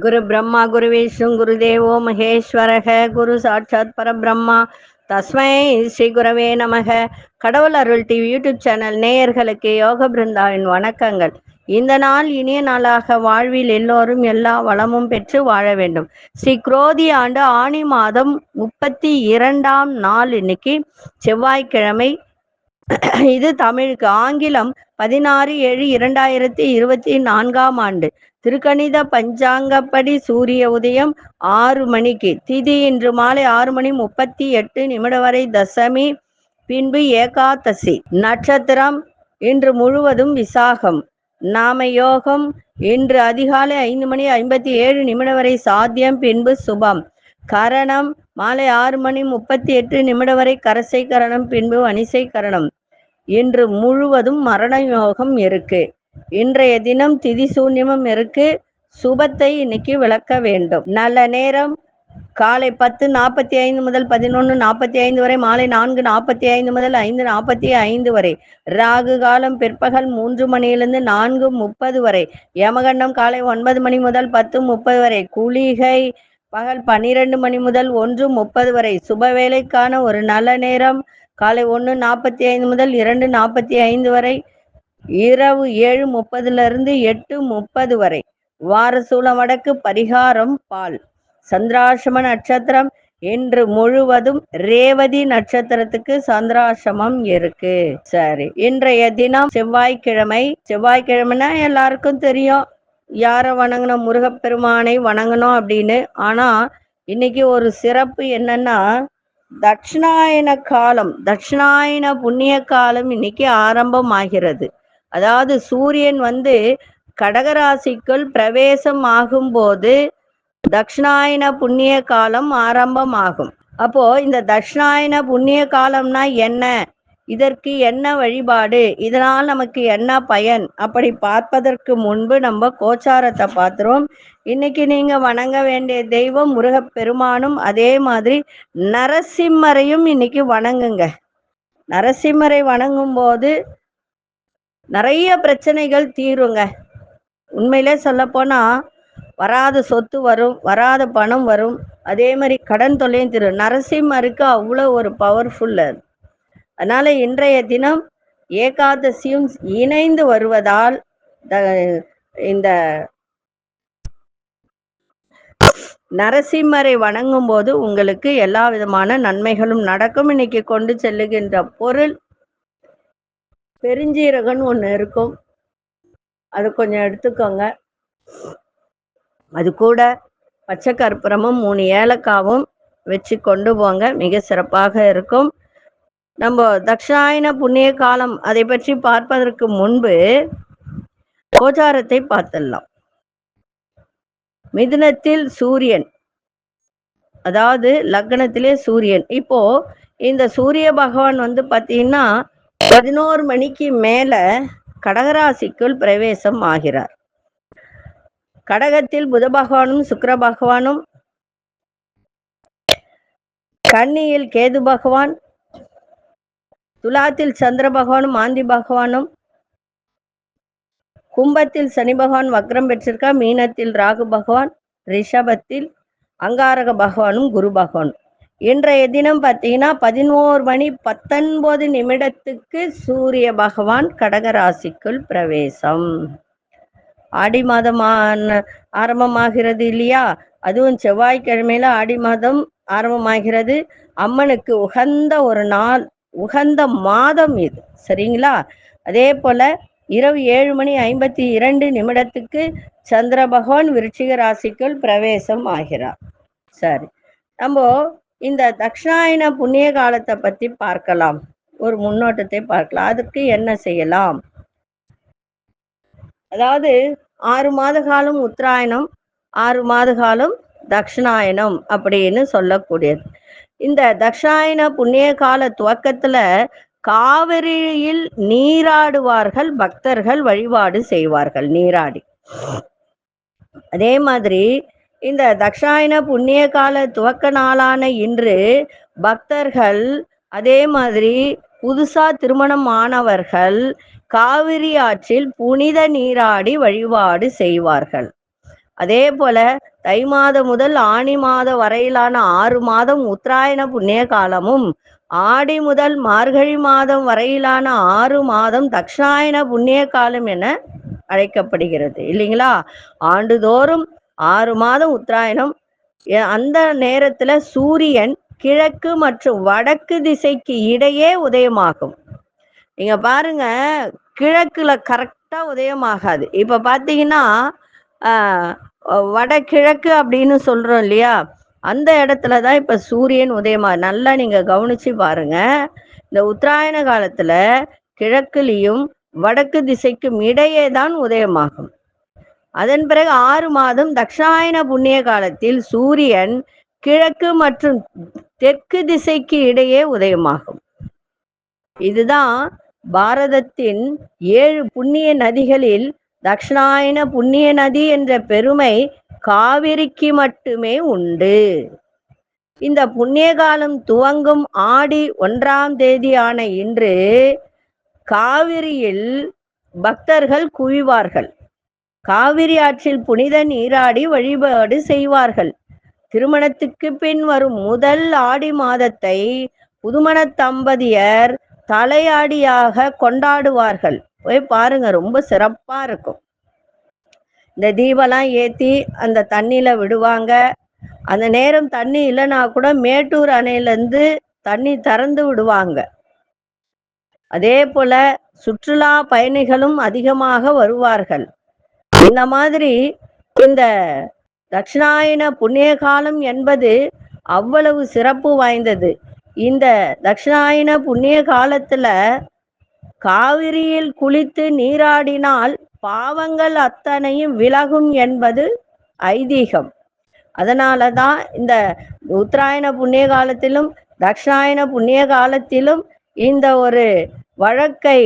குரு பிரம்மா குரு விஷ்ணு குரு தேவோ மகேஸ்வரக குரு சாட்சாத் பரபிரம்மா தஸ்மை ஸ்ரீ குரவே நமக. கடவுள் அருள் டிவி யூடியூப் சேனல் நேயர்களுக்கு யோக பிருந்தாவின் வணக்கங்கள். இந்த நாள் இனிய நாளாக வாழ்வில் எல்லோரும் எல்லா வளமும் பெற்று வாழ வேண்டும். ஸ்ரீ குரோதி ஆண்டு ஆணி மாதம் 32ஆம் நாள், இன்னைக்கு செவ்வாய்க்கிழமை. இது தமிழுக்கு. ஆங்கிலம் 16/7/2024ஆம் ஆண்டு. திருக்கணித பஞ்சாங்கப்படி சூரிய உதயம் 6 மணிக்கு, திதி இன்று மாலை 6:38 வரை தசமி, பின்பு ஏகாதசி. நட்சத்திரம் இன்று முழுவதும் விசாகம். நாம யோகம் இன்று அதிகாலை 5:57 வரை சாத்தியம், பின்பு சுபம். கரணம் மாலை 6:38 வரை கரசை கரணம், பின்பு வனிசை கரணம். இன்று முழுவதும் மரண யோகம் இருக்கு. இன்றைய தினம் திதி சூன்யமும் இருக்கு. சுபத்தை இன்னைக்கு விளக்க வேண்டும். நல்ல நேரம் காலை 10:45 முதல் 11:45 வரை, மாலை 4:45 முதல் 5:45 வரை. ராகு காலம் பிற்பகல் 3 மணியிலிருந்து 4:30 வரை. யமகண்டம் காலை 9 மணி முதல் 10:30 வரை. குளிகை பகல் 12 மணி முதல் 1:30 வரை. சுபவேளைக்கான ஒரு நல்ல நேரம் காலை 1:45 முதல் 2:45 வரை. இரவு 7:30 8:30 வரை. வாரசூலம் வடக்கு, பரிகாரம் பால். சந்திராசிரம நட்சத்திரம் இன்று முழுவதும் ரேவதி நட்சத்திரத்துக்கு சந்திராசிரமம் இருக்கு. சரி, இன்றைய தினம் செவ்வாய்க்கிழமை. செவ்வாய்க்கிழமைனா எல்லாருக்கும் தெரியும், யாரை வணங்கணும், முருகப்பெருமானை வணங்கணும் அப்படின்னு. ஆனா இன்னைக்கு ஒரு சிறப்பு என்னன்னா, தட்சிணாயன காலம், தட்சிணாயன புண்ணிய காலம் இன்னைக்கு ஆரம்பம் ஆகிறது. அதாவது சூரியன் கடகராசிக்குள் பிரவேசம் ஆகும் போது தட்சிணாயன புண்ணிய காலம் ஆரம்பமாகும். அப்போ இந்த தட்சிணாயன புண்ணிய காலம்னா என்ன, இதற்கு என்ன வழிபாடு, இதனால் நமக்கு என்ன பயன், அப்படி பார்ப்பதற்கு முன்பு நம்ம கோச்சாரத்தை பார்த்துருவோம். இன்னைக்கு நீங்க வணங்க வேண்டிய தெய்வம் முருகப்பெருமானும், அதே மாதிரி நரசிம்மரையும் இன்னைக்கு வணங்குங்க. நரசிம்மரை வணங்கும் போது நிறைய பிரச்சனைகள் தீருங்க. உண்மையிலே சொல்ல போனா வராத சொத்து வரும், வராத பணம் வரும், அதே மாதிரி கடன் தொல்லையும் தீரும். நரசிம்மருக்கு அவ்வளோ ஒரு பவர்ஃபுல். அதனால இன்றைய தினம் ஏகாதசியும் இணைந்து வருவதால் இந்த நரசிம்மரை வணங்கும் போது உங்களுக்கு எல்லா விதமான நன்மைகளும் நடக்கும். இன்னைக்கு கொண்டு செல்லுகின்ற பொருள் பெருஞ்சீரகம்னு ஒன்று இருக்கும், அது கொஞ்சம் எடுத்துக்கோங்க. அது கூட பச்சை கற்பூரமும் 3 ஏலக்காவும் வச்சு கொண்டு போங்க, மிக சிறப்பாக இருக்கும். நம்ம தட்சிணாயன புண்ணிய காலம் அதை பற்றி பார்ப்பதற்கு முன்பு கோச்சாரத்தை பார்த்துடலாம். மிதுனத்தில் சூரியன், அதாவது லக்னத்திலே சூரியன். இப்போ இந்த சூரிய பகவான் பார்த்தீங்கன்னா 11 மணிக்கு மேல கடகராசிக்குள் பிரவேசம் ஆகிறார். கடகத்தில் புத பகவானும் சுக்கிர பகவானும், கன்னியில் கேது பகவான், துலாத்தில் சந்திர பகவானும் மாந்தி பகவானும், கும்பத்தில் சனி பகவான் வக்ரம் பெற்றிருக்கா, மீனத்தில் ராகு பகவான், ரிஷபத்தில் அங்காரக பகவானும் குரு பகவானும். இன்றைய தினம் பார்த்தீங்கன்னா 11:19 சூரிய பகவான் கடகராசிக்குள் பிரவேசம். ஆடி மாதம் ஆரம்பமாகிறது இல்லையா, அதுவும் செவ்வாய்க்கிழமையில ஆடி மாதம் ஆரம்பமாகிறது. அம்மனுக்கு உகந்த ஒரு நாள், உகந்த மாதம் இது, சரிங்களா? அதே போல இரவு 7:52 சந்திர பகவான் விருச்சிக ராசிக்குள் பிரவேசம் ஆகிறார். சரி, நம்ம இந்த தட்சிணாயன புண்ணிய காலத்தை பத்தி பார்க்கலாம், ஒரு முன்னோட்டத்தை பார்க்கலாம். அதுக்கு என்ன செய்யலாம்? அதாவது 6 மாத காலம் உத்தராயணம், 6 மாத காலம் தட்சிணாயனம் அப்படின்னு சொல்லக்கூடியது. இந்த தட்சிணாயன புண்ணிய கால துவக்கத்துல காவிரியில் நீராடுவார்கள், பக்தர்கள் வழிபாடு செய்வார்கள் நீராடி. அதே மாதிரி இந்த தட்சிணாயன புண்ணிய கால துவக்க நாளான இன்று பக்தர்கள், அதே மாதிரி புதுசா திருமணம் ஆனவர்கள் காவிரி ஆற்றில் புனித நீராடி வழிபாடு செய்வார்கள். அதே போல தை மாதம் முதல் ஆனி மாதம் வரையிலான 6 மாதம் உத்தராயண புண்ணிய காலமும், ஆடி முதல் மார்கழி மாதம் வரையிலான 6 மாதம் தட்சிணாயன புண்ணிய காலம் என அழைக்கப்படுகிறது இல்லைங்களா? ஆண்டுதோறும் 6 மாதம் உத்தராயணம். அந்த நேரத்துல சூரியன் கிழக்கு மற்றும் வடக்கு திசைக்கு இடையே உதயமாகும். நீங்க பாருங்க, கிழக்குல கரெக்டா உதயமாகாது. இப்ப பாத்தீங்கன்னா வடகிழக்கு அப்படின்னு சொல்றோம் இல்லையா, அந்த இடத்துலதான் இப்ப சூரியன் உதயமா. நல்லா நீங்க கவனிச்சு பாருங்க. இந்த உத்தராயண காலத்துல கிழக்குலையும் வடக்கு திசைக்கும் இடையே தான் உதயமாகும். அதன் பிறகு 6 மாதம் தட்சிணாயன புண்ணிய காலத்தில் சூரியன் கிழக்கு மற்றும் தெற்கு திசைக்கு இடையே உதயமாகும். இதுதான் பாரதத்தின் 7 புண்ணிய நதிகளில் தட்சிணாயன புண்ணிய நதி என்ற பெருமை காவிரிக்கு மட்டுமே உண்டு. இந்த புண்ணிய காலம் துவங்கும் ஆடி 1ஆம் தேதியான இன்று காவிரியில் பக்தர்கள் குவிவார்கள். காவிரி ஆற்றில் புனித நீராடி வழிபாடு செய்வார்கள். திருமணத்துக்கு பின் வரும் முதல் ஆடி மாதத்தை புதுமண தம்பதியர் தலையாடியாக கொண்டாடுவார்கள். போய் பாருங்க, ரொம்ப சிறப்பா இருக்கும். இந்த தீபம்லாம் ஏத்தி அந்த தண்ணியில விடுவாங்க. அந்த நேரம் தண்ணி இல்லைன்னா கூட மேட்டூர் அணையிலிருந்து தண்ணி திறந்து விடுவாங்க. அதே போல சுற்றுலா பயணிகளும் அதிகமாக வருவார்கள். இந்த மாதிரி இந்த தட்சிணாயன புண்ணிய காலம் என்பது அவ்வளவு சிறப்பு வாய்ந்தது. இந்த தட்சிணாயன புண்ணிய காலத்துல காவிரியில் குளித்து நீராடினால் பாவங்கள் அத்தனையும் விலகும் என்பது ஐதீகம். அதனாலதான் இந்த உத்தராயண புண்ணிய காலத்திலும் தட்சிணாயன புண்ணிய காலத்திலும் இந்த ஒரு வழக்கை,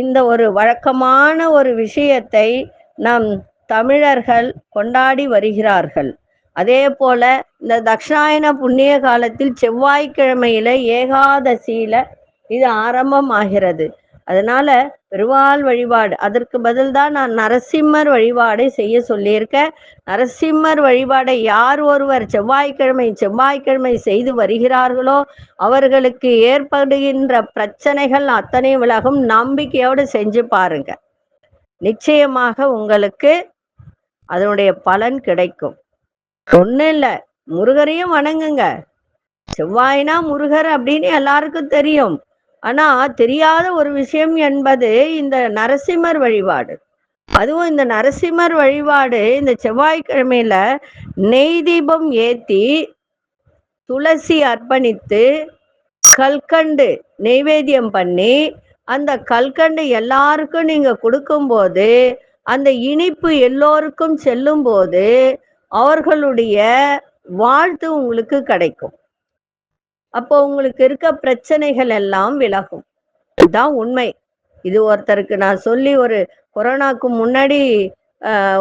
இந்த ஒரு வழக்கமான ஒரு விஷயத்தை நம் தமிழர்கள் கொண்டாடி வருகிறார்கள். அதே போல இந்த தட்சிணாயன புண்ணிய காலத்தில் செவ்வாய்க்கிழமையில ஏகாதசியில இது ஆரம்பமாகிறது. அதனால பெருமாள் வழிபாடு, அதற்கு பதில் தான் நான் நரசிம்மர் வழிபாடை செய்ய சொல்லியிருக்கேன். நரசிம்மர் வழிபாடை யார் ஒருவர் செவ்வாய்க்கிழமை செய்து வருகிறார்களோ அவர்களுக்கு ஏற்படுகின்ற பிரச்சனைகள் அத்தனை விலகும். நம்பிக்கையோடு செஞ்சு பாருங்க, நிச்சயமாக உங்களுக்கு அதனுடைய பலன் கிடைக்கும். ஒன்றும் இல்லை, முருகரையும் வணங்குங்க. செவ்வாய்னா முருகர் அப்படின்னு எல்லாருக்கும் தெரியும். ஆனா தெரியாத ஒரு விஷயம் என்பது இந்த நரசிம்மர் வழிபாடு. அதுவும் இந்த நரசிம்மர் வழிபாடு இந்த செவ்வாய்க்கிழமையில நெய் தீபம் ஏத்தி துளசி அர்ப்பணித்து கல்கண்டு நெய்வேத்தியம் பண்ணி அந்த கல்கண்டு எல்லாருக்கும் நீங்க கொடுக்கும்போது அந்த இனிப்பு எல்லோருக்கும் செல்லும் போது அவர்களுடைய வாழ்த்து உங்களுக்கு கிடைக்கும். அப்போ உங்களுக்கு இருக்க பிரச்சனைகள் எல்லாம் விலகும். இதுதான் உண்மை. இது ஒருத்தருக்கு நான் சொல்லி, ஒரு கொரோனாக்கு முன்னாடி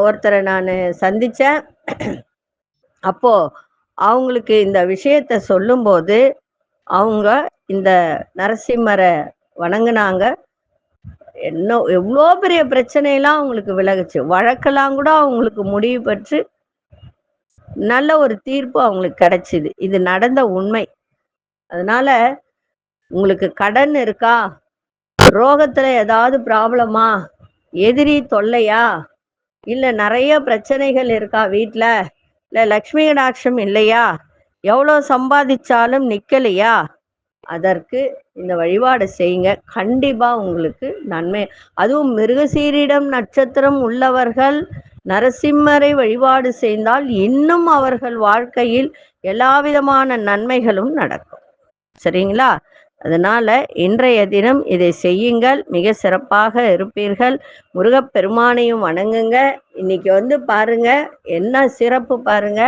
ஒருத்தரை நான் சந்திச்சேன். அப்போ அவங்களுக்கு இந்த விஷயத்த சொல்லும்போது அவங்க இந்த நரசிம்மரை வணங்குனாங்க. எவ்வளோ பெரிய பிரச்சனையெல்லாம் அவங்களுக்கு விலகுச்சு. வழக்கெல்லாம் கூட அவங்களுக்கு முடிவு பெற்று நல்ல ஒரு தீர்ப்பு அவங்களுக்கு கிடைச்சிது. இது நடந்த உண்மை. அதனால உங்களுக்கு கடன் இருக்கா, ரோகத்துல ஏதாவது ப்ராப்ளமா, எதிரி தொல்லையா, இல்ல நிறைய பிரச்சனைகள் இருக்கா வீட்டுல, இல்ல லக்ஷ்மி கடாட்சம் இல்லையா, எவ்வளோ சம்பாதிச்சாலும் நிக்கலையா, அதற்கு இந்த வழிபாடு செய்யுங்க. கண்டிப்பா உங்களுக்கு நன்மை. அதுவும் மிருகசீரிடம் நட்சத்திரம் உள்ளவர்கள் நரசிம்மரை வழிபாடு செய்தால் இன்னும் அவர்கள் வாழ்க்கையில் எல்லா விதமான நன்மைகளும் நடக்கும். சரிங்களா? அதனால இன்றைய தினம் இதை செய்யுங்கள், மிக சிறப்பாக இருப்பீர்கள். முருகப்பெருமானையும் வணங்குங்க. இன்னைக்கு பாருங்க என்ன சிறப்பு பாருங்க.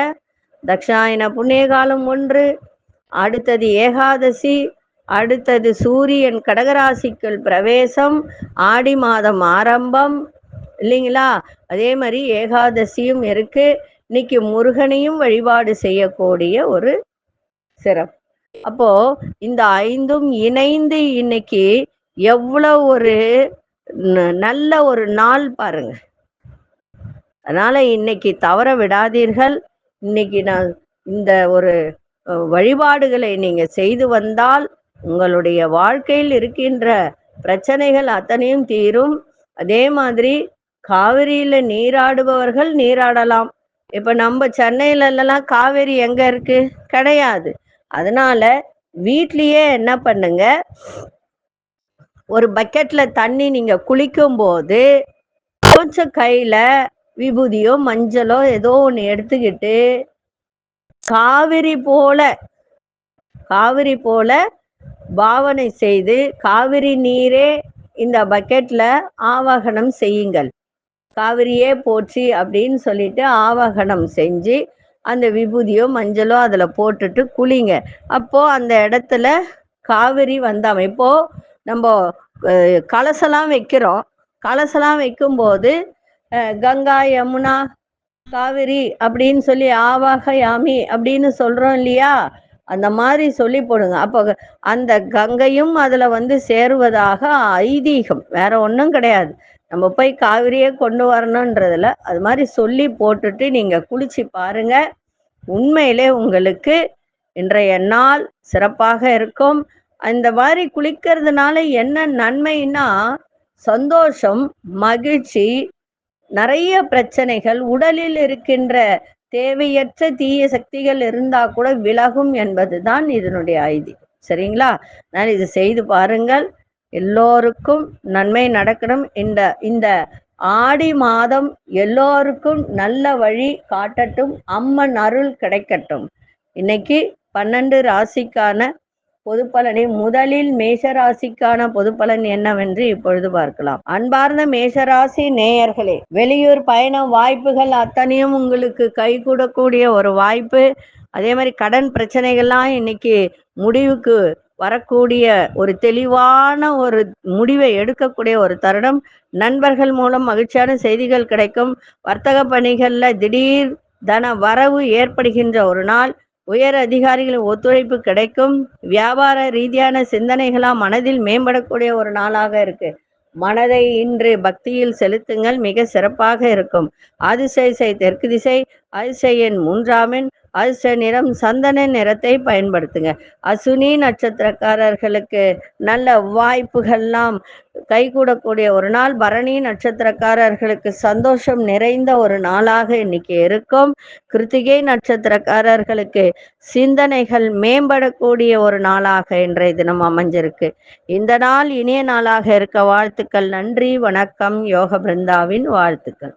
தட்சிணாயன புண்ணிய காலம் 1, அடுத்தது ஏகாதசி, அடுத்தது சூரியன் கடகராசிக்குள் பிரவேசம், ஆடி மாதம் ஆரம்பம் இல்லைங்களா? அதே மாதிரி ஏகாதசியும் இருக்கு. இன்னைக்கு முருகனையும் வழிபாடு செய்யக்கூடிய ஒரு சிறப்பு. அப்போ இந்த 5ம் இணைந்து இன்னைக்கு எவ்வளவு ஒரு நல்ல ஒரு நாள் பாருங்க. அதனால இன்னைக்கு தவற விடாதீர்கள். இன்னைக்கு நான் இந்த ஒரு வழிபாடுகளை நீங்க செய்து வந்தால் உங்களுடைய வாழ்க்கையில் இருக்கின்ற பிரச்சனைகள் அத்தனையும் தீரும். அதே மாதிரி காவிரியில நீராடுபவர்கள் நீராடலாம். இப்ப நம்ம சென்னையில எல்லாம் காவேரி எங்க இருக்கு? கிடையாது. அதனால வீட்லயே என்ன பண்ணுங்க, ஒரு பக்கெட்ல தண்ணி நீங்க குளிக்கும் போது கொஞ்சம் கையில விபூதியோ மஞ்சளோ ஏதோ ஒண்ணு எடுத்துக்கிட்டு காவிரி போல பாவனை செய்து காவிரி நீரே இந்த பக்கெட்ல ஆவாகனம் செய்யுங்கள். காவிரியே போற்றி அப்படின்னு சொல்லிட்டு ஆவாகனம் செஞ்சு அந்த விபூதியோ மஞ்சளோ அதுல போட்டுட்டு குளிங்க. அப்போ அந்த இடத்துல காவிரி வந்தாம, இப்போ நம்ம கலசெல்லாம் வைக்கிறோம். கலசெல்லாம் வைக்கும்போது கங்கா யமுனா காவிரி அப்படின்னு சொல்லி ஆவாகயாமி அப்படின்னு சொல்றோம் இல்லையா? அந்த மாதிரி சொல்லி போடுங்க. அப்போ அந்த கங்கையும் அதுல வந்து சேருவதாக ஐதீகம், வேற ஒன்றும் கிடையாது. நம்ம போய் காவிரியே கொண்டு வரணுன்றதுல அது மாதிரி சொல்லி போட்டுட்டு நீங்க குளிச்சு பாருங்க. உண்மையிலே உங்களுக்கு இன்றைய நாள் சிறப்பாக இருக்கும். அந்த மாதிரி குளிக்கிறதுனால என்ன நன்மைன்னா, சந்தோஷம், மகிழ்ச்சி, நிறைய பிரச்சனைகள், உடலில் இருக்கின்ற தேவையற்ற தீய சக்திகள் இருந்தா கூட விலகும் என்பதுதான் இதனுடைய ஐதீகம். சரிங்களா? நான் இது செய்து பாருங்கள். எல்லோருக்கும் நன்மை நடக்கணும். இந்த இந்த ஆடி மாதம் எல்லோருக்கும் நல்ல வழி காட்டட்டும். அம்மன் அருள் கிடைக்கட்டும். இன்னைக்கு 12 ராசிக்கான பொதுப்பலனை முதலில் மேஷராசிக்கான பொதுப்பலன் என்னவென்று இப்பொழுது பார்க்கலாம். அன்பார்ந்த மேஷராசி நேயர்களே, வெளியூர் பயண வாய்ப்புகள் அத்தனையும் உங்களுக்கு கைகூடக்கூடிய ஒரு வாய்ப்பு. அதே மாதிரி கடன் பிரச்சனைகள்லாம் இன்னைக்கு முடிவுக்கு வரக்கூடிய ஒரு தெளிவான ஒரு முடிவை எடுக்கக்கூடிய ஒரு தருணம். நண்பர்கள் மூலம் மகிழ்ச்சியான செய்திகள் கிடைக்கும். வர்த்தக பணிகள்ல திடீர் தன வரவு ஏற்படுகின்ற ஒரு நாள். உயர் அதிகாரிகளின் ஒத்துழைப்பு கிடைக்கும். வியாபார ரீதியான சிந்தனைகளாம் மனதில் மேம்படக்கூடிய ஒரு நாளாக இருக்கு. மனதை இன்று பக்தியில் செலுத்துங்கள், மிக சிறப்பாக இருக்கும். அதிசய தெற்கு திசை, அதிசய எண் 3ஆம் எண், அதிர்ஷ்ட நிறம் சந்தன நிறத்தை பயன்படுத்துங்க. அசுனி நட்சத்திரக்காரர்களுக்கு நல்ல வாய்ப்புகள்லாம் கைகூடக்கூடிய ஒரு நாள். பரணி நட்சத்திரக்காரர்களுக்கு சந்தோஷம் நிறைந்த ஒரு நாளாக இன்னைக்கு இருக்கும். கிருத்திகை நட்சத்திரக்காரர்களுக்கு சிந்தனைகள் மேம்படக்கூடிய ஒரு நாளாக இன்றைய தினம் அமைஞ்சிருக்கு. இந்த நாள் இனிய நாளாக இருக்க வாழ்த்துக்கள். நன்றி, வணக்கம். யோக பிருந்தாவின் வாழ்த்துக்கள்.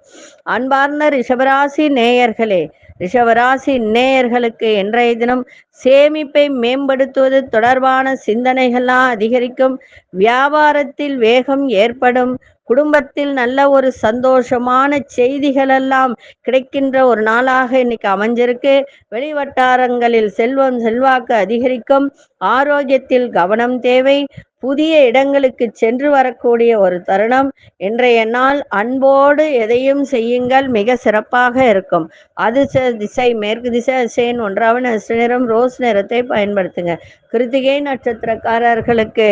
அன்பார்ந்த ரிஷபராசி நேயர்களே, ரிஷபராசி நேயர்களுக்கு இன்றைய தினம் சேமிப்பை மேம்படுத்துவது தொடர்பான சிந்தனைகள்லாம் அதிகரிக்கும். வியாபாரத்தில் வேகம் ஏற்படும். குடும்பத்தில் நல்ல ஒரு சந்தோஷமான செய்திகள் எல்லாம் கிடைக்கின்ற ஒரு நாளாக இன்னைக்கு அமைஞ்சிருக்கு. வெளிவட்டாரங்களில் செல்வம் செல்வாக்கு அதிகரிக்கும். ஆரோக்கியத்தில் கவனம் தேவை. புதிய இடங்களுக்கு சென்று வரக்கூடிய ஒரு தருணம். இன்றைய நாள் அன்போடு எதையும் செய்யுங்கள், மிக சிறப்பாக இருக்கும். அதிர்ஷ்ட திசை மேற்கு திசை, அதிசயன் 1ஆம் நிறம் ரோஸ் நிறத்தை பயன்படுத்துங்க. கிருத்திகை நட்சத்திரக்காரர்களுக்கு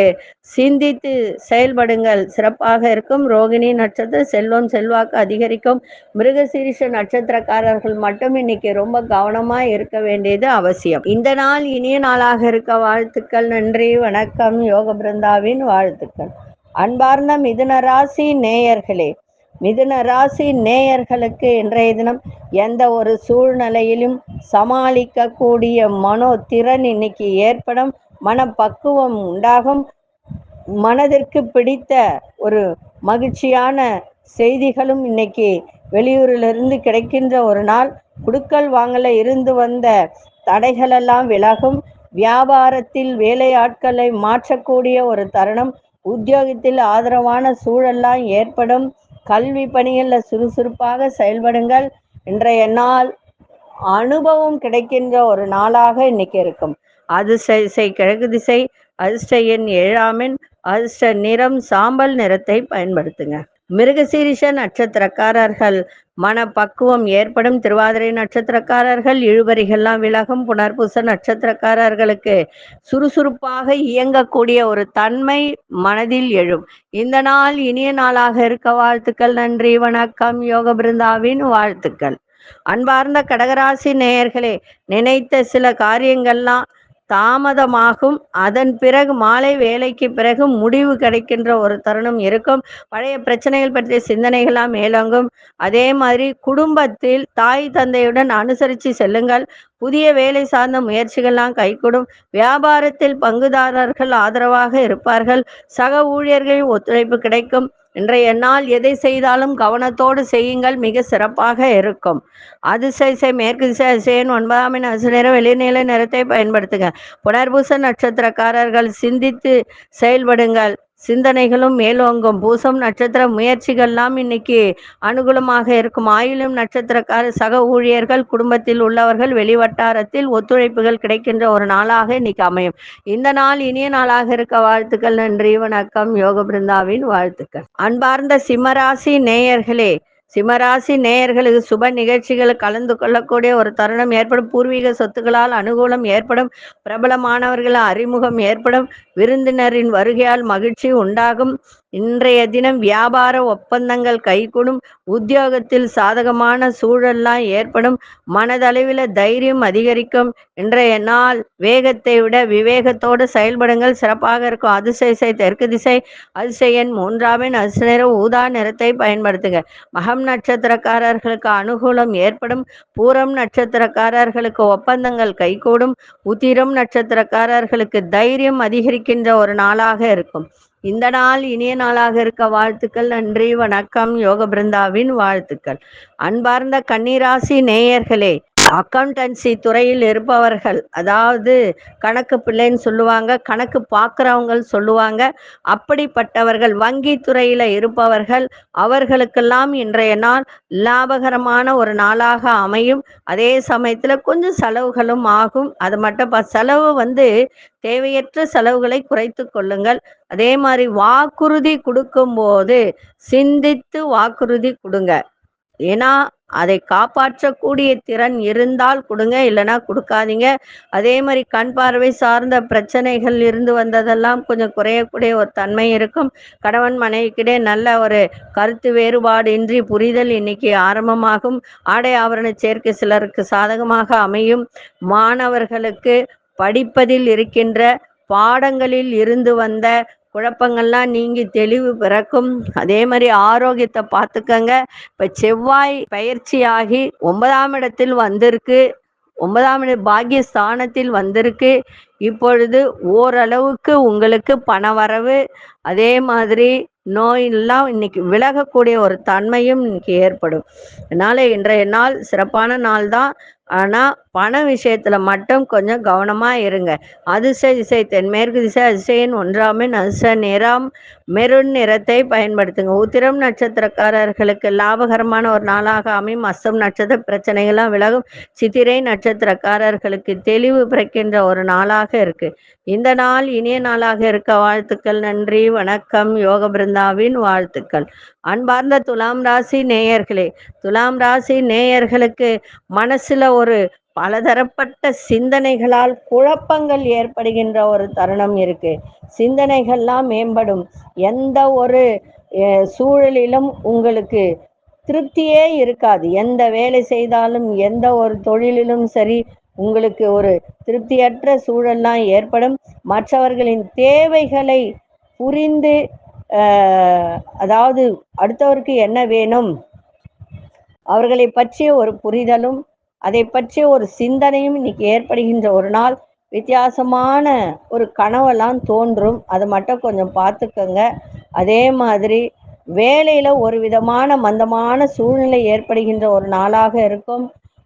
சிந்தித்து செயல்படுங்கள், சிறப்பாக இருக்கும். ரோகிணி நட்சத்திர செல்வம் செல்வாக்கு அதிகரிக்கும். மிருகசீரிஷ நட்சத்திரக்காரர்கள் மட்டும் இன்னைக்கு ரொம்ப கவனமா இருக்க வேண்டியது அவசியம். இந்த நாள் இனிய நாளாக இருக்க வாழ்த்துக்கள். நன்றி, வணக்கம். யோக பிருந்தாவின் வாழ்த்துக்கள். அன்பார்ந்த மிதுன ராசி நேயர்களே, மிதுன ராசி நேயர்களுக்கு இன்றைய தினம் எந்த ஒரு சூழ்நிலையிலும் சமாளிக்கக்கூடிய மனோ திறன் இன்னைக்கு ஏற்படும். மனப்பக்குவம் உண்டாகும். மனதிற்கு பிடித்த ஒரு மகிழ்ச்சியான செய்திகளும் இன்னைக்கு வெளியூரிலிருந்து கிடைக்கின்ற ஒரு நாள். குடுக்கல் வாங்கல இருந்து வந்த தடைகளெல்லாம் விலகும். வியாபாரத்தில் வேலையாட்களை மாற்றக்கூடிய ஒரு தருணம். உத்தியோகத்தில் ஆதரவான சூழல்லாம் ஏற்படும். கல்வி பணிகளில் சுறுசுறுப்பாக செயல்படுங்கள். இன்றைய நாள் அனுபவம் கிடைக்கின்ற ஒரு நாளாக இன்னைக்கு இருக்கும். அதிர்ஷ்ட திசை கிழக்கு திசை, அதிர்ஷ்ட எண் 7ஆம் எண், அதிர்ஷ்ட நிறம் சாம்பல் நிறத்தை பயன்படுத்துங்க. மிருகசீரிஷ நட்சத்திரக்காரர்கள் மனப்பக்குவம் ஏற்படும். திருவாதிரை நட்சத்திரக்காரர்கள் இழுபறிகள்லாம் விலகும். புனர்பூச நட்சத்திரக்காரர்களுக்கு சுறுசுறுப்பாக இயங்கக்கூடிய ஒரு தன்மை மனதில் எழும். இந்த நாள் இனிய நாளாக இருக்க வாழ்த்துக்கள். நன்றி, வணக்கம். யோக பிருந்தாவின் வாழ்த்துக்கள். அன்பார்ந்த கடகராசி நேயர்களே, நினைத்த சில காரியங்கள்லாம் தாமதமாகும். அதன் பிறகு மாலை வேலைக்கு பிறகு முடிவு கிடைக்கின்ற ஒரு தருணம் இருக்கும். பழைய பிரச்சனைகள் பற்றிய சிந்தனைகளாம் மேலோங்கும். அதே மாதிரி குடும்பத்தில் தாய் தந்தையுடன் அனுசரித்து செல்லுங்கள். புதிய வேலை சார்ந்த முயற்சிகள்லாம் கைகூடும். வியாபாரத்தில் பங்குதாரர்கள் ஆதரவாக இருப்பார்கள். சக ஊழியர்களின் ஒத்துழைப்பு கிடைக்கும். இன்றைய நாள் எதை செய்தாலும் கவனத்தோடு செய்யுங்கள், மிக சிறப்பாக இருக்கும். அதிசய மேற்கு திசை அதிசயன் 9ஆம் எண் அசுநேர வெளிநிலை நிறத்தை பயன்படுத்துங்க. புனர்பூச நட்சத்திரக்காரர்கள் சிந்தித்து செயல்படுங்கள், சிந்தனைகளும் மேலோங்கும். பூசம் நட்சத்திர முயற்சிகள்லாம் இன்னைக்கு அனுகூலமாக இருக்கும். ஆயிலும் நட்சத்திரக்கார சக ஊழியர்கள், குடும்பத்தில் உள்ளவர்கள், வெளிவட்டாரத்தில் ஒத்துழைப்புகள் கிடைக்கின்ற ஒரு நாளாக இன்னைக்கு அமையும். இந்த நாள் இனிய நாளாக இருக்க வாழ்த்துக்கள். நன்றி, வணக்கம். யோக பிருந்தாவின் வாழ்த்துக்கள். அன்பார்ந்த சிம்மராசி நேயர்களே, சிம்மராசி நேயர்களுக்கு சுப நிகழ்ச்சிகள் கலந்து கொள்ளக்கூடிய ஒரு தருணம் ஏற்படும். பூர்வீக சொத்துக்களால் அனுகூலம் ஏற்படும். பிரபலமானவர்கள் அறிமுகம் ஏற்படும். விருந்தினரின் வருகையால் மகிழ்ச்சி உண்டாகும். இன்றைய தினம் வியாபார ஒப்பந்தங்கள் கைகூடும். உத்தியோகத்தில் சாதகமான சூழல்லாம் ஏற்படும். மனதளவில் தைரியம் அதிகரிக்கும். இன்றைய நாள் வேகத்தை விட விவேகத்தோடு செயல்படுங்கள், சிறப்பாக இருக்கும். அதிசய தெற்கு திசை அதிசயன் 3ஆம் எண் அதிசய ஊதா நிறத்தை பயன்படுத்துங்க. மகம் நட்சத்திரக்காரர்களுக்கு அனுகூலம் ஏற்படும். பூரம் நட்சத்திரக்காரர்களுக்கு ஒப்பந்தங்கள் கைகூடும். உத்திரம் நட்சத்திரக்காரர்களுக்கு தைரியம் அதிகரிக்கின்ற ஒரு நாளாக இருக்கும். இந்த நாள் இனிய நாளாக இருக்க வாழ்த்துக்கள். நன்றி, வணக்கம். யோக பிருந்தாவின் வாழ்த்துக்கள். அன்பார்ந்த கன்னிராசி நேயர்களே, அக்கௌண்டன்சி துறையில் இருப்பவர்கள், அதாவது கணக்கு பிள்ளைன்னு சொல்லுவாங்க, கணக்கு பார்க்குறவங்க சொல்லுவாங்க, அப்படிப்பட்டவர்கள், வங்கி துறையில் இருப்பவர்கள், அவர்களுக்கெல்லாம் இன்றைய நாள் லாபகரமான ஒரு நாளாக அமையும். அதே சமயத்தில் கொஞ்சம் செலவுகளும் ஆகும். அது மட்டும் செலவு தேவையற்ற செலவுகளை குறைத்து கொள்ளுங்கள். அதே மாதிரி வாக்குறுதி கொடுக்கும்போது சிந்தித்து வாக்குறுதி கொடுங்க. ஏன்னா அதை காப்பாற்றக்கூடிய திறன் இருந்தால் கொடுங்க, இல்லைன்னா கொடுக்காதீங்க. அதே மாதிரி கண் பார்வை சார்ந்த பிரச்சனைகள் இருந்து வந்ததெல்லாம் கொஞ்சம் குறையக்கூடிய ஒரு தன்மை இருக்கும். கணவன் மனைவிக்கிடையே நல்ல ஒரு கருத்து வேறுபாடு இன்றி புரிதல் இன்னைக்கு ஆரம்பமாகும். ஆடை ஆபரண சேர்க்கை சிலருக்கு சாதகமாக அமையும். மாணவர்களுக்கு படிப்பதில் இருக்கின்ற பாடங்களில் இருந்து வந்த குழப்பங்கள்லாம் நீங்கி தெளிவு பிறக்கும். அதே மாதிரி ஆரோக்கியத்தை பார்த்துக்கங்க. இப்போ செவ்வாய் பயிற்சியாகி 9ஆம் இடத்தில் வந்திருக்கு. 9ஆம் இட பாக்கியஸ்தானத்தில் வந்திருக்கு. இப்பொழுது ஓரளவுக்கு உங்களுக்கு பணவரவு, அதே மாதிரி நோயெல்லாம் இன்னைக்கு விலகக்கூடிய ஒரு தன்மையும் இன்னைக்கு ஏற்படும். அதனால இன்றைய நாள் சிறப்பான நாள் தான். ஆனால் பண விஷயத்தில் மட்டும் கொஞ்சம் கவனமாக இருங்க. அதிர்ஷ்ட திசை தென்மேற்கு திசை அதிசயன் 1ஆம் எண் அதிர்ஷ்ட நிறம் மெருண் நிறத்தை பயன்படுத்துங்க. உத்திரம் நட்சத்திரக்காரர்களுக்கு லாபகரமான ஒரு நாளாக அமையும். அஸ்தம் நட்சத்திர பிரச்சனைகள்லாம் விலகும். சித்திரை நட்சத்திரக்காரர்களுக்கு தெளிவு பிறக்கின்ற ஒரு நாளாக இருக்கு. இந்த நாள் இனிய நாளாக இருக்க வாழ்த்துக்கள். நன்றி, வணக்கம். யோக பிருந்தாவின் வாழ்த்துக்கள். அன்பார்ந்த துலாம் ராசி நேயர்களே, துலாம் ராசி நேயர்களுக்கு மனசுல ஒரு பலதரப்பட்ட சிந்தனைகளால் குழப்பங்கள் ஏற்படுகின்ற ஒரு தருணம் இருக்கு. சிந்தனைகள்லாம் மேம்படும். எந்த ஒரு சூழலிலும் உங்களுக்கு திருப்தியே இருக்காது. எந்த வேலை செய்தாலும் எந்த ஒரு தொழிலிலும் சரி, உங்களுக்கு ஒரு திருப்தியற்ற சூழல்லாம் ஏற்படும். மற்றவர்களின் தேவைகளை புரிந்து, அதாவது அடுத்தவருக்கு என்ன வேணும், அவர்களை பற்றிய ஒரு புரிதலும் அதை பற்றிய ஒரு சிந்தனையும் இன்னைக்கு ஏற்படுகின்ற ஒரு நாள். வித்தியாசமான ஒரு கனவெல்லாம் தோன்றும். அதை மட்டும் கொஞ்சம் பார்த்துக்கோங்க. அதே மாதிரி வேலையில் ஒரு விதமான மந்தமான சூழ்நிலை ஏற்படுகின்ற ஒரு நாளாக இருக்கும்.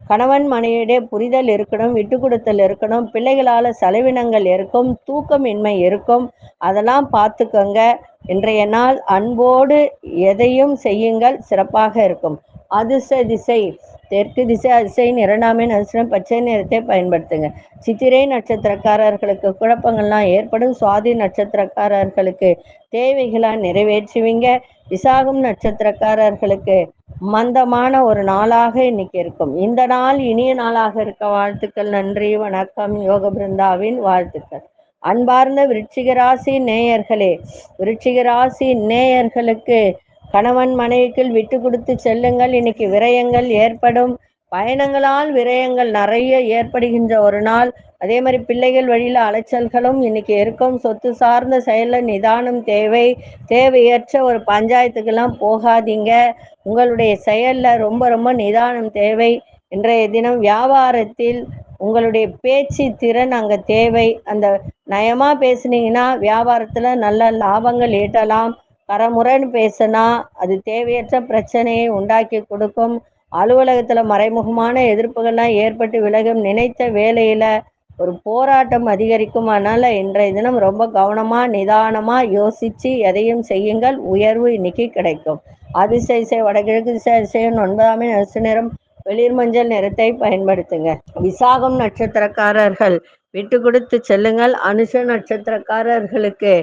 கணவன் மனைவியிடையே புரிதல் இருக்கணும், விட்டு கொடுத்தல் இருக்கணும். பிள்ளைகளால் செலவினங்கள் இருக்கும், தூக்கமின்மை இருக்கும். அதெல்லாம் பார்த்துக்கோங்க. இன்றைய நாள் அன்போடு எதையும் செய்யுங்கள், சிறப்பாக இருக்கும். அதிர்ஷ்ட திசை தெற்கு திசை அதிசயின் 2ஆம் எண் அதிர்ஷ்டம் பச்சை நிறத்தை பயன்படுத்துங்க. சித்திரை நட்சத்திரக்காரர்களுக்கு குழப்பங்கள்லாம் ஏற்படும். சுவாதி நட்சத்திரக்காரர்களுக்கு தேவைகளாக நிறைவேற்றுவீங்க. விசாகம் நட்சத்திரக்காரர்களுக்கு மந்தமான ஒரு நாளாக இன்னைக்கு இருக்கும். இந்த நாள் இனிய நாளாக இருக்க வாழ்த்துக்கள். நன்றி, வணக்கம். யோக பிருந்தாவின் வாழ்த்துக்கள். அன்பார்ந்த விருச்சிக ராசி நேயர்களே, விருச்சிக ராசி நேயர்களுக்கு கணவன் மனைவிக்குள் விட்டு கொடுத்து செல்லுங்கள். இன்னைக்கு விரயங்கள் ஏற்படும். பயணங்களால் விரயங்கள் நிறைய ஏற்படுகின்ற ஒரு நாள். அதே மாதிரி பிள்ளைகள் வழியில அலைச்சல்களும் இன்னைக்கு இருக்கும். சொத்து சார்ந்த செயல்ல நிதானம் தேவை. தேவையற்ற ஒரு பஞ்சாயத்துக்கெல்லாம் போகாதீங்க. உங்களுடைய செயல்ல ரொம்ப ரொம்ப நிதானம் தேவை. இன்றைய தினம் வியாபாரத்தில் உங்களுடைய பேச்சு திறன் அங்க தேவை. அந்த நயமா பேசுனீங்கன்னா வியாபாரத்துல நல்ல லாபங்கள் ஈட்டலாம். கரமுறைன்னு பேசினா அது தேவையற்ற பிரச்சனையை உண்டாக்கி கொடுக்கும். அலுவலகத்துல மறைமுகமான எதிர்ப்புகள்லாம் ஏற்பட்டு விலகும். நினைத்த வேலையில ஒரு போராட்டம் அதிகரிக்கும். அதனால இன்றைய தினம் ரொம்ப கவனமா நிதானமா யோசிச்சு எதையும் செய்யுங்கள். உயர்வு இன்னைக்கு கிடைக்கும். அதிசய வடகிழக்கு திசை அதிசயம் 9ஆம் நட்சத்திர நிறம் வெளிர் மஞ்சள் நிறத்தை பயன்படுத்துங்க. விசாகம் நட்சத்திரக்காரர்கள் விட்டு கொடுத்து செல்லுங்கள். அனுஷ நட்சத்திரக்காரர்களுக்கு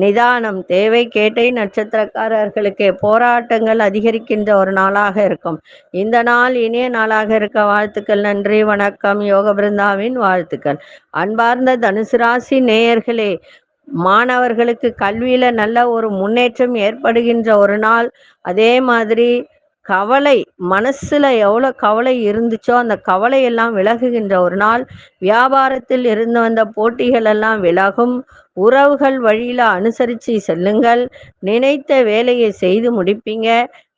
நிதானம் தேவை. கேட்டை நட்சத்திரக்காரர்களுக்கு போராட்டங்கள் அதிகரிக்கின்ற ஒரு நாளாக இருக்கும். இந்த நாள் இனிய நாளாக இருக்க வாழ்த்துக்கள். நன்றி, வணக்கம். யோக பிருந்தாவின் வாழ்த்துக்கள். அன்பார்ந்த தனுசு ராசி நேயர்களே, மாணவர்களுக்கு கல்வியில நல்ல ஒரு முன்னேற்றம் ஏற்படுகின்ற ஒரு நாள். அதே மாதிரி கவலை, மனசுல எவ்வளவு கவலை இருந்துச்சோ அந்த கவலை எல்லாம் விலகுகின்ற ஒரு நாள். வியாபாரத்தில் இருந்து வந்த போட்டிகள் எல்லாம் விலகும். உறவுகள் வழியில அனுசரித்து செல்லுங்கள். நினைத்த வேலையை செய்து முடிப்பீங்க.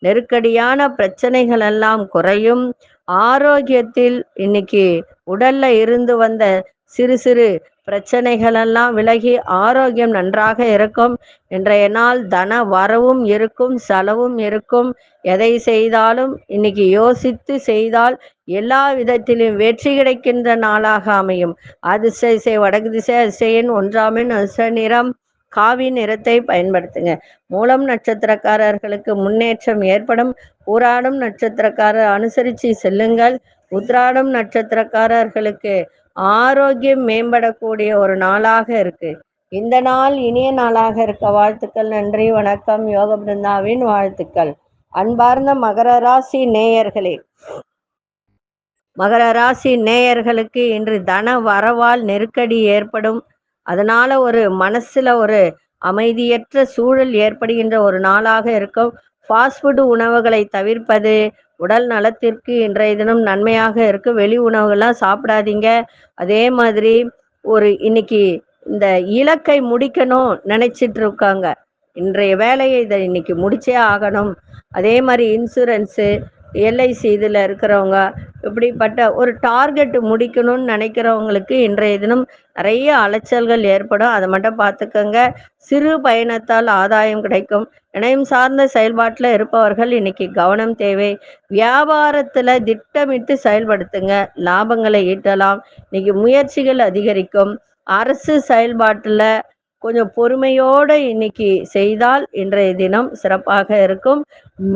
நெருக்கடியான பிரச்சனைகள் எல்லாம் குறையும். ஆரோக்கியத்தில் இன்னைக்கு உடல்ல இருந்து வந்த சிறு சிறு பிரச்சனைகள் எல்லாம் விலகி ஆரோக்கியம் நன்றாக இருக்கும். இன்றைய நாள் தன வரவும் இருக்கும், செலவும் இருக்கும். எதை செய்தாலும் இன்னைக்கு யோசித்து செய்தால் எல்லா விதத்திலும் வெற்றி கிடைக்கின்ற நாளாக அமையும். அதிசய வடக்கு திசை அதிசயின் 1ஆம் அதிர்ஷ்ட நிறம் காவி நிறத்தை பயன்படுத்துங்க. மூலம் நட்சத்திரக்காரர்களுக்கு முன்னேற்றம் ஏற்படும். பூராடம் நட்சத்திரக்காரர் அனுசரித்து செல்லுங்கள். உத்ராடம் நட்சத்திரக்காரர்களுக்கு ஆரோக்கியம் மேம்படக்கூடிய ஒரு நாளாக இருக்கு. இந்த நாள் இனிய நாளாக இருக்க வாழ்த்துக்கள். நன்றி, வணக்கம். யோக பிருந்தாவின் வாழ்த்துக்கள். அன்பார்ந்த மகர ராசி நேயர்களே, மகர ராசி நேயர்களுக்கு இன்று தன வரவால் நெருக்கடி ஏற்படும். அதனால ஒரு மனசுல ஒரு அமைதியற்ற சூழல் ஏற்படுகின்ற ஒரு நாளாக இருக்கும். ஃபாஸ்ட் ஃபுட் உணவுகளை தவிர்ப்பது உடல் நலத்திற்கு இன்றைய தினம் நன்மையாக இருக்கு. வெளி உணவுகள்லாம் சாப்பிடாதீங்க. அதே மாதிரி இன்னைக்கு இந்த இலக்கை முடிக்கணும் நினைச்சிட்டு இருக்காங்க. இன்றைய வேலையை இதை இன்னைக்கு முடிச்சே ஆகணும். அதே மாதிரி இன்சூரன்ஸு, எல்ஐசி இதில் இருக்கிறவங்க இப்படிப்பட்ட ஒரு டார்கெட் முடிக்கணும்னு நினைக்கிறவங்களுக்கு இன்றைய தினம் நிறைய அலைச்சல்கள் ஏற்படும். அதை மட்டும் பார்த்துக்கோங்க. சிறு பயணத்தால் ஆதாயம் கிடைக்கும். இணையம் சார்ந்த செயல்பாட்டில் இருப்பவர்கள் இன்னைக்கு கவனம் தேவை. வியாபாரத்தில் திட்டமிட்டு செயல்படுத்துங்க. லாபங்களை ஈட்டலாம். இன்னைக்கு முயற்சிகள் அதிகரிக்கும். அரசு செயல்பாட்டில் கொஞ்சம் பொறுமையோடு இன்னைக்கு செய்தால் இன்றைய தினம் சிறப்பாக இருக்கும்.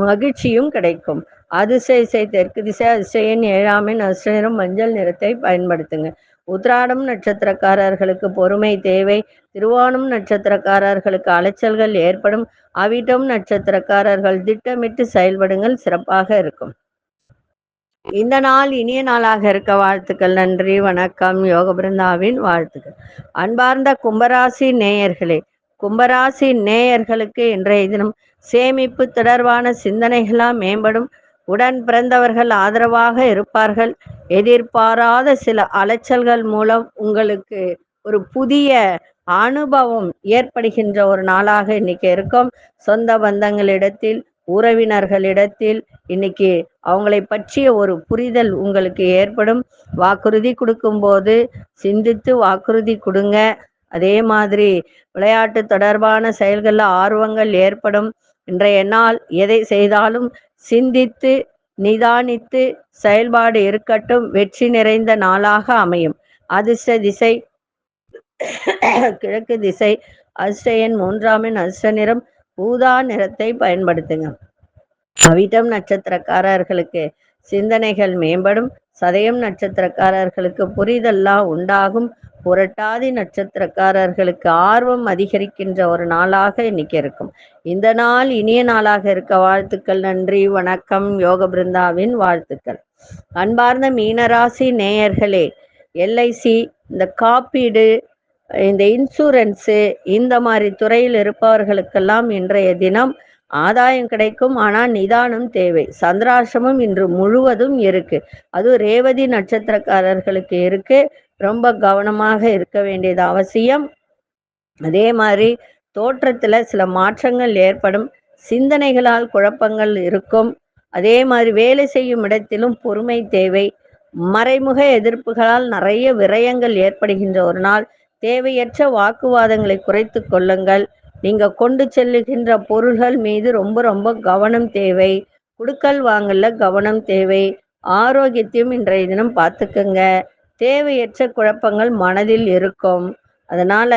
மகிழ்ச்சியும் கிடைக்கும். அதிசய தெற்கு திசை அதிசயின் 7ஆம் அதிர்ஷ்ட நிறம் மஞ்சள் நிறத்தை பயன்படுத்துங்க. உத்ராடம் நட்சத்திரக்காரர்களுக்கு பொறுமை தேவை. திருவோணம் நட்சத்திரக்காரர்களுக்கு அலைச்சல்கள் ஏற்படும். அவிட்டம் நட்சத்திரக்காரர்கள் திட்டமிட்டு செயல்படுங்கள், சிறப்பாக இருக்கும். இந்த நாள் இனிய நாளாக இருக்க வாழ்த்துக்கள். நன்றி, வணக்கம். யோக பிருந்தாவின் வாழ்த்துக்கள். அன்பார்ந்த கும்பராசி நேயர்களே, கும்பராசி நேயர்களுக்கு இன்றைய தினம் சேமிப்பு தொடர்பான சிந்தனைகளாக மேம்படும். உடன் பிறந்தவர்கள் ஆதரவாக இருப்பார்கள். எதிர்பாராத சில அலைச்சல்கள் மூலம் உங்களுக்கு ஒரு புதிய அனுபவம் ஏற்படுகின்ற ஒரு நாளாக இன்னைக்கு இருக்கும். சொந்த பந்தங்களிடத்தில், உறவினர்களிடத்தில் இன்னைக்கு அவங்களை பற்றிய ஒரு புரிதல் உங்களுக்கு ஏற்படும். வாக்குறுதி கொடுக்கும்போது சிந்தித்து வாக்குறுதி கொடுங்க. அதே மாதிரி விளையாட்டு தொடர்பான செயல்களில் ஆர்வங்கள் ஏற்படும். இன்றைய நாள் எதை செய்தாலும் சிந்தித்து நிதானித்து செயல்பாடு இருக்கட்டும். வெற்றி நிறைந்த நாளாக அமையும். அதிர்ஷ்ட திசை கிழக்கு திசை. அதிர்ஷ்ட எண் 3ஆம் அதிர்ஷ்ட நிறம் ஊதா நிறத்தை பயன்படுத்துங்க. அவிட்டம் நட்சத்திரக்காரர்களுக்கு சிந்தனைகள் மேம்படும். சதயம் நட்சத்திரக்காரர்களுக்கு புரிதல்லாம் உண்டாகும். புரட்டாதி நட்சத்திரக்காரர்களுக்கு ஆர்வம் அதிகரிக்கின்ற ஒரு நாளாக இன்னைக்கு இருக்கும். இந்த நாள் இனிய நாளாக இருக்க வாழ்த்துக்கள். நன்றி, வணக்கம். யோக பிருந்தாவின் வாழ்த்துக்கள். அன்பார்ந்த மீனராசி நேயர்களே, எல்ஐசி, இந்த காப்பீடு, இந்த இன்சூரன்ஸு, இந்த மாதிரி துறையில் இருப்பவர்களுக்கெல்லாம் இன்றைய தினம் ஆதாயம் கிடைக்கும். ஆனால் நிதானம் தேவை. சந்திராசிரமம் இன்று முழுவதும் இருக்கு. அதுவும் ரேவதி நட்சத்திரக்காரர்களுக்கு இருக்கு. ரொம்ப கவனமாக இருக்க வேண்டியது அவசியம். அதே மாதிரி தோற்றத்துல சில மாற்றங்கள் ஏற்படும். சிந்தனைகளால் குழப்பங்கள் இருக்கும். அதே மாதிரி வேலை செய்யும் இடத்திலும் பொறுமை தேவை. மறைமுக எதிர்ப்புகளால் நிறைய விரயங்கள் ஏற்படுகின்ற ஒரு நாள். தேவையற்ற வாக்குவாதங்களை குறைத்து கொள்ளுங்கள். நீங்க கொண்டு செல்லுகின்ற பொருள்கள் மீது ரொம்ப ரொம்ப கவனம் தேவை. குடுக்கல் வாங்கல கவனம் தேவை. ஆரோக்கியத்தையும் இன்றைய தினம் பார்த்துக்குங்க. தேவையற்ற குழப்பங்கள் மனதில் இருக்கும். அதனால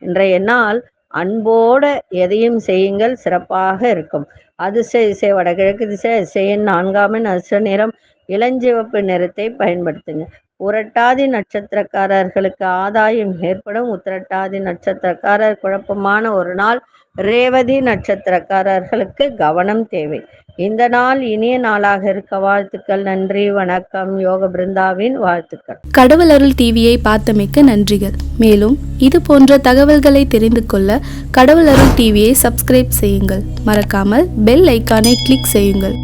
இன்றைய நாள் அன்போட எதையும் செய்யுங்கள், சிறப்பாக இருக்கும். அதிசய திசை வடகிழக்கு திசை. அதிசயன் 4ஆம் எண். அதிர்ஷ்ட நிறம் இளஞ்சிவப்பு நிறத்தை பயன்படுத்துங்க. புரட்டாதி நட்சத்திரக்காரர்களுக்கு ஆதாயம் ஏற்படும். உத்திரட்டாதி நட்சத்திரக்காரர் குழப்பமான ஒரு நாள். ரேவதி நட்சத்திரக்காரர்களுக்கு கவனம் தேவை. இந்த நாள் இனிய நாளாக இருக்க வாழ்த்துக்கள். நன்றி, வணக்கம். யோக பிருந்தாவின் வாழ்த்துக்கள். கடவுள் அருள் டிவியை பார்த்தமைக்கு நன்றிகள். மேலும் இது போன்ற தகவல்களை தெரிந்து கொள்ள கடவுள் அருள் டிவியை சப்ஸ்கிரைப் செய்யுங்கள். மறக்காமல் பெல் ஐக்கானை கிளிக் செய்யுங்கள்.